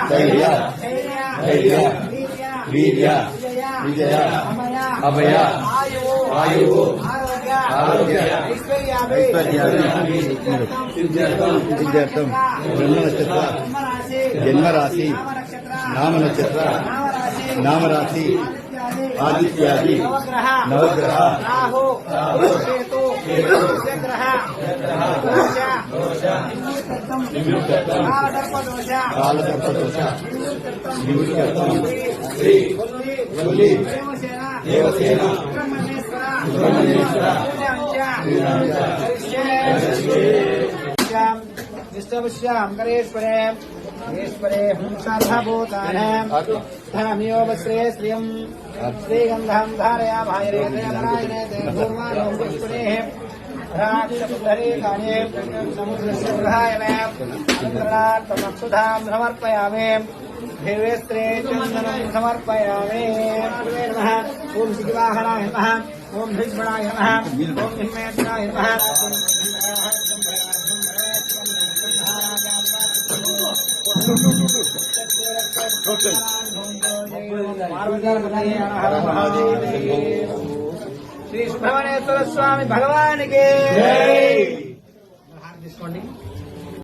ధైర్య ధైర్య వీర్య విజయ అభయ ఆయువు ఆరోగ్య ఐశ్వర్యార్థం జన్మరాశి నామనక్షత్ర నామరాశి ఆదిత్యాది నవగ్రహ కాలసర్పదోష నివృత్త్యర్థం శ్రీ దేవసేన సుబ్రహ్మణ్యేశ్వర నిష్టపుష్యాం కరేశ్వరే ఈశ్వరే సర్వభూతానామయోపశ్రే శ్రియం శ్రీగంధం ధారయామాయరేతనాయనే పూర్వాణోపుష్పణే రాక్షపుండరీకాణే సముద్రస్య గ్రహాయ అనుగ్రహార్థమక్షుధాం సమర్పయామి దివ్యస్త్రే చందనం సమర్పయామి నమః. ఓం శివాహనాయ నమః. ఓం భీష్మణాయ నమః. ఓం హిమేంద్రాయ నమః. శ్రీ సుబ్రహ్మణ్యేశ్వర స్వామి భగవానికి తీసుకోండి.